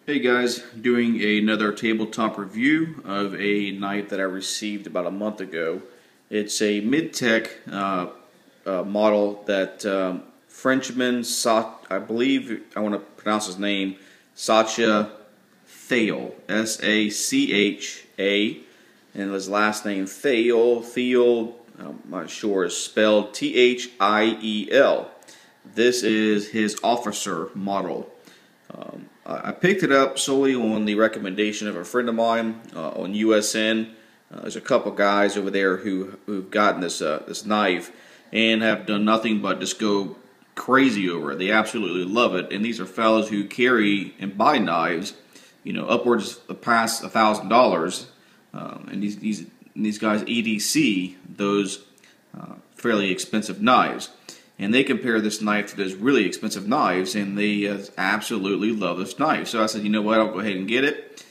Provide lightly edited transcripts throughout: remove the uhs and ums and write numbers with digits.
Hey guys, doing another tabletop review of a knife that I received about a month ago. It's a mid-tech model that Frenchman, I believe I want to pronounce his name, Sacha Thiel, S-A-C-H-A, and his last name Thiel, I'm not sure, is spelled T-H-I-E-L. This is his officer model. I picked it up solely on the recommendation of a friend of mine on USN. There's a couple guys over there who've gotten this knife and have done nothing but just go crazy over it. They absolutely love it, and these are fellows who carry and buy knives, upwards of past $1,000. And these guys EDC those fairly expensive knives. And they compare this knife to those really expensive knives, and they absolutely love this knife. So I said, you know what, I'll go ahead and get it.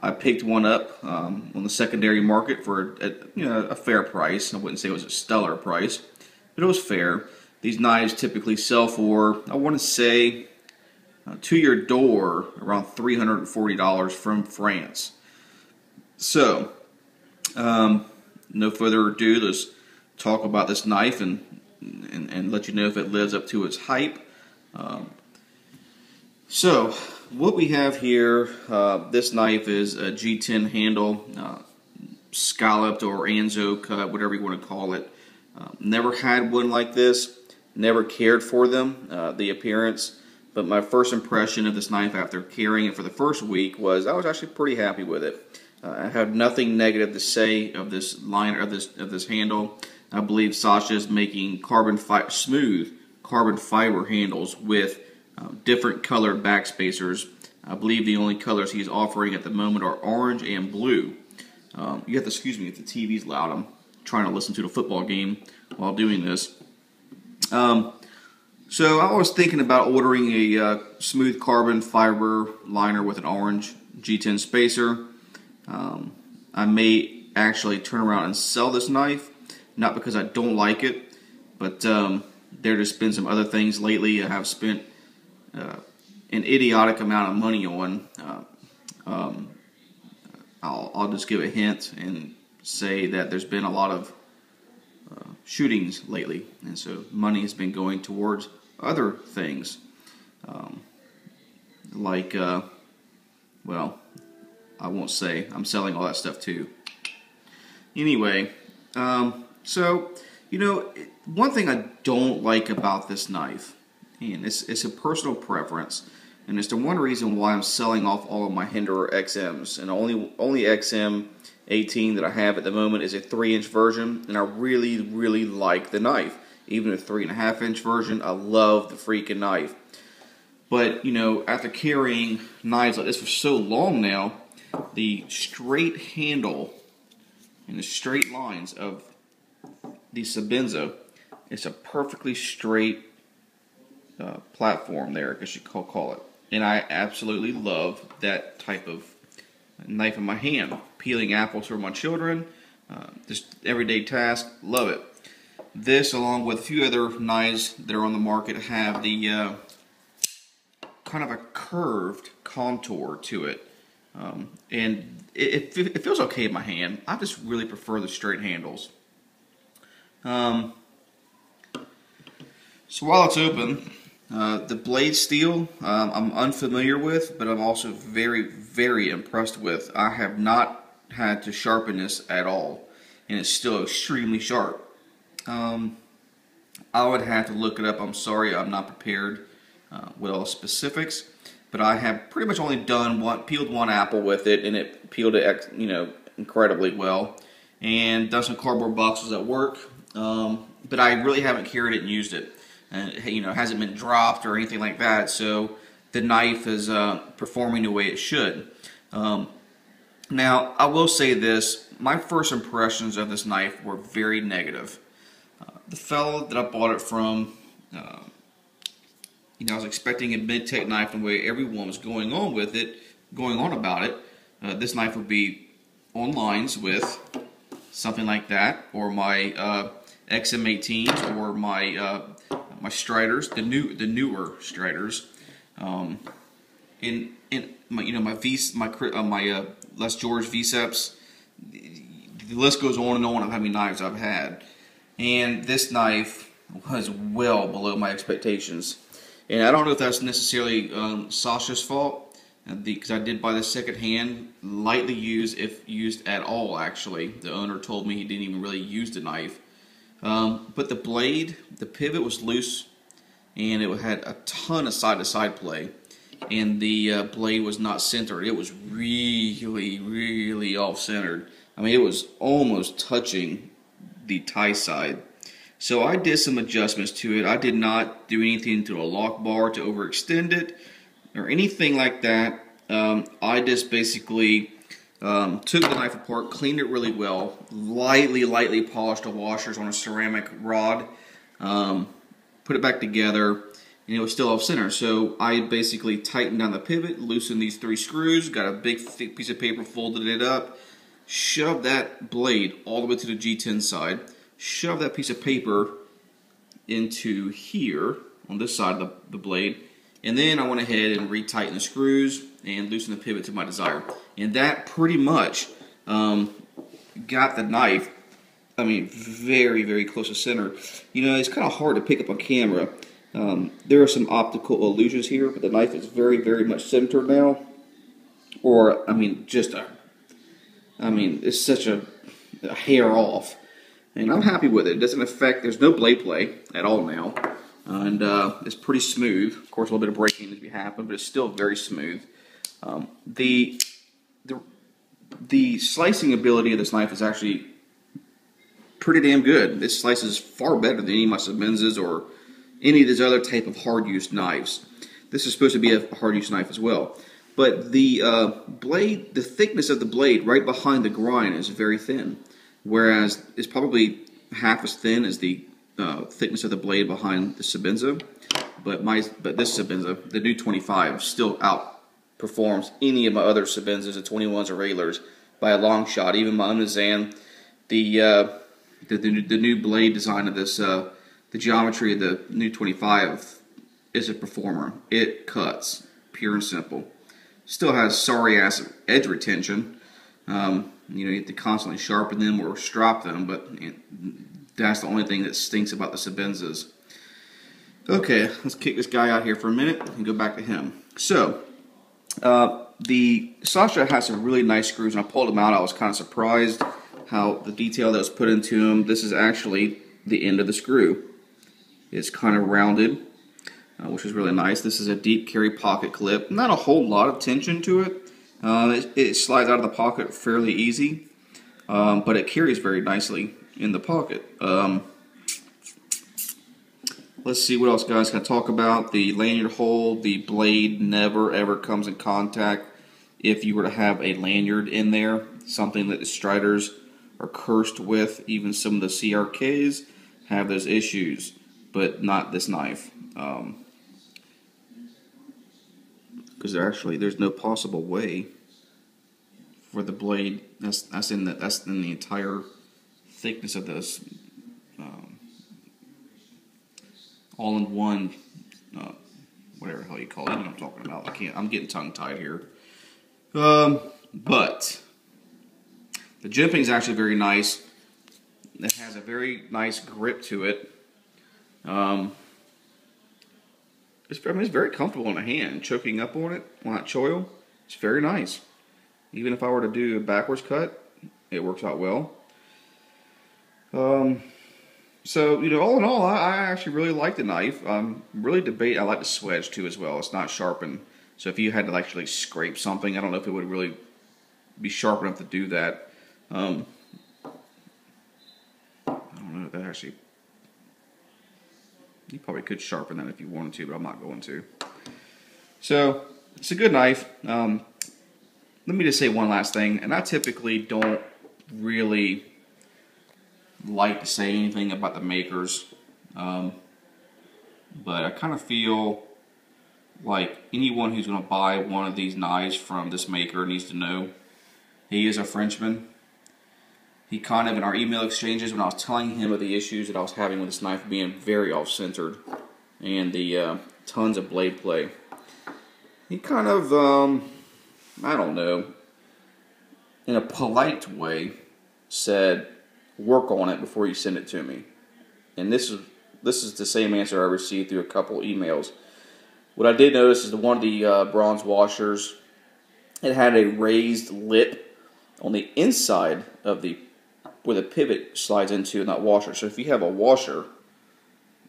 I picked one up on the secondary market for a fair price. I wouldn't say it was a stellar price, but it was fair. These knives typically sell for, I want to say, to your door, around $340 from France. So, no further ado, let's talk about this knife and let you know if it lives up to its hype. So what we have here, this knife is a G10 handle, scalloped or Anzo cut, whatever you want to call it. Never had one like this, never cared for them, the appearance, but my first impression of this knife after carrying it for the first week was I was actually pretty happy with it. I have nothing negative to say of this liner, of this handle. I believe Sacha is making smooth carbon fiber handles with different colored backspacers. I believe the only colors he's offering at the moment are orange and blue. You have to excuse me if the TV's loud. I'm trying to listen to the football game while doing this. So I was thinking about ordering a smooth carbon fiber liner with an orange G10 spacer. I may actually turn around and sell this knife. Not because I don't like it, but there has been some other things lately I have spent an idiotic amount of money on. I'll just give a hint and say that there's been a lot of shootings lately, and so money has been going towards other things, well, I won't say. I'm selling all that stuff too. Anyway. So, one thing I don't like about this knife, and it's a personal preference, and it's the one reason why I'm selling off all of my Hinderer XMs, and only XM 18 that I have at the moment is a 3-inch version, and I really, really like the knife. Even a 3.5-inch version, I love the freaking knife. But, after carrying knives like this for so long now, the straight handle and the straight lines of the Sabenzo, it's a perfectly straight platform there, I guess you could call it. And I absolutely love that type of knife in my hand. Peeling apples for my children, just everyday task, love it. This, along with a few other knives that are on the market, have the kind of a curved contour to it. And it feels okay in my hand. I just really prefer the straight handles. So while it's open, the blade steel I'm unfamiliar with, but I'm also very, very impressed with. I have not had to sharpen this at all, and it's still extremely sharp. I would have to look it up. I'm sorry, I'm not prepared with all the specifics, but I have pretty much only peeled one apple with it, and it peeled it, incredibly well, and done some cardboard boxes at work. But I really haven't carried it and used it, and it hasn't been dropped or anything like that. So the knife is performing the way it should. Now I will say this: my first impressions of this knife were very negative. The fellow that I bought it from, I was expecting a mid-tech knife the way everyone was going on about it. This knife would be on lines with something like that, or my XM18s, or my my Striders, the newer Striders. in my my Les George Viceps. The list goes on and on of how many knives I've had, and this knife was well below my expectations. And I don't know if that's necessarily Sacha's fault, because I did buy this second hand, lightly used, if used at all. Actually, the owner told me he didn't even really use the knife. But the blade, the pivot was loose, and it had a ton of side-to-side play, and the blade was not centered. It was really, really off-centered. I mean, it was almost touching the tie side. So I did some adjustments to it. I did not do anything to a lock bar to overextend it or anything like that. I just basically took the knife apart, cleaned it really well, lightly polished the washers on a ceramic rod, put it back together, and it was still off-center. So I basically tightened down the pivot, loosened these 3 screws, got a big thick piece of paper, folded it up, shoved that blade all the way to the G10 side, shoved that piece of paper into here on this side of the blade, and then I went ahead and retightened the screws and loosened the pivot to my desire. And that pretty much got the knife, I mean, very, very close to center. You know, it's kind of hard to pick up on camera. There are some optical illusions here, but the knife is very, very much centered now. Or, I mean, it's such a hair off. And I'm happy with it. It doesn't affect, there's no blade play at all now. And it's pretty smooth. Of course, a little bit of breaking needs to happen, but it's still very smooth. The slicing ability of this knife is actually pretty damn good. This slices far better than any of my Sabenzas or any of these other type of hard-use knives. This is supposed to be a hard-use knife as well. But the blade, the thickness of the blade right behind the grind is very thin, whereas it's probably half as thin as the thickness of the blade behind the Sabenza. But this Sabenza, the new 25, still outperforms any of my other Sabenzas, the 21s or regulars, by a long shot. Even my Unizan, the new blade design of this, the geometry of the new 25 is a performer. It cuts, pure and simple. Still has sorry ass edge retention. You know, you have to constantly sharpen them or strop them, but that's the only thing that stinks about the Sabenzas. Okay, let's kick this guy out here for a minute and go back to him. So, the Sacha has some really nice screws, and I pulled them out. I was kind of surprised how the detail that was put into them. This is actually the end of the screw. It's kind of rounded, which is really nice. This is a deep carry pocket clip. Not a whole lot of tension to it. It slides out of the pocket fairly easy, but it carries very nicely in the pocket. Let's see what else guys can I talk about. The lanyard hole, the blade never ever comes in contact if you were to have a lanyard in there, something that the Striders are cursed with. Even some of the CRKs have those issues, but not this knife. Because there's no possible way for the blade, that's in the entire thickness of this all-in-one, whatever the hell you call it. You know what I'm talking about. I'm getting tongue-tied here. But the jimping is actually very nice. It has a very nice grip to it. It's very comfortable in the hand. Choking up on it, on that choil, it's very nice. Even if I were to do a backwards cut, it works out well. So, you know, all in all, I actually really like the knife. Really debate. I like the swedge too as well. It's not sharpened. So if you had to actually scrape something, I don't know if it would really be sharp enough to do that. I don't know if that actually... You probably could sharpen that if you wanted to, but I'm not going to. So, it's a good knife. Let me just say one last thing, and I typically don't really like to say anything about the makers, but I kind of feel like anyone who's going to buy one of these knives from this maker needs to know he is a Frenchman. He kind of, in our email exchanges, when I was telling him of the issues that I was having with this knife being very off-centered and the tons of blade play, he kind of, I don't know, in a polite way, said, work on it before you send it to me. And this is the same answer I received through a couple emails. What I did notice is that one of the bronze washers, it had a raised lip on the inside of the where the pivot slides into in that washer. So if you have a washer,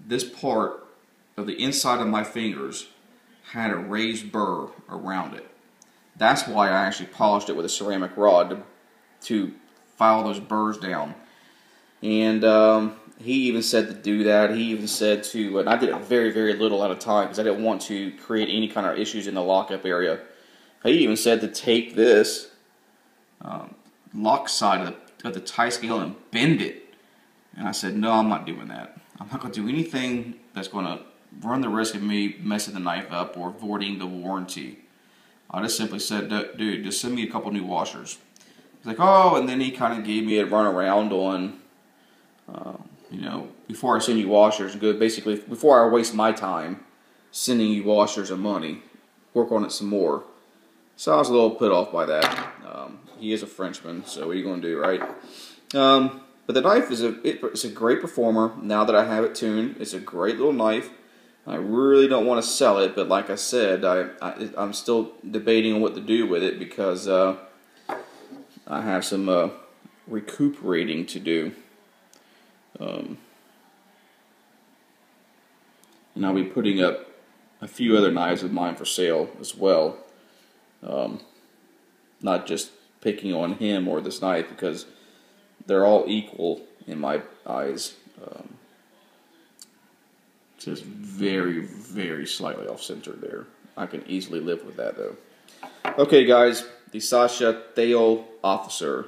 this part of the inside of my fingers had a raised burr around it. That's why I actually polished it with a ceramic rod to file those burrs down. And he even said to do that. He even said to, and I did it very, very little at a time because I didn't want to create any kind of issues in the lockup area. He even said to take this lock side of the tie scale and bend it. And I said, no, I'm not doing that. I'm not going to do anything that's going to run the risk of me messing the knife up or voiding the warranty. I just simply said, dude, just send me a couple new washers. He's like, oh, and then he kind of gave me a run around on, you know, before I send you washers, good. Basically, before I waste my time sending you washers and money, work on it some more. So I was a little put off by that. He is a Frenchman, so what are you going to do, right? But the knife is it's a great performer. Now that I have it tuned, it's a great little knife. I really don't want to sell it, but like I said, I'm still debating on what to do with it because I have some recuperating to do. And I'll be putting up a few other knives of mine for sale as well. Not just picking on him or this knife because they're all equal in my eyes. Just very, very slightly off-center there. I can easily live with that though. Okay guys, the Sacha Thiel Officer.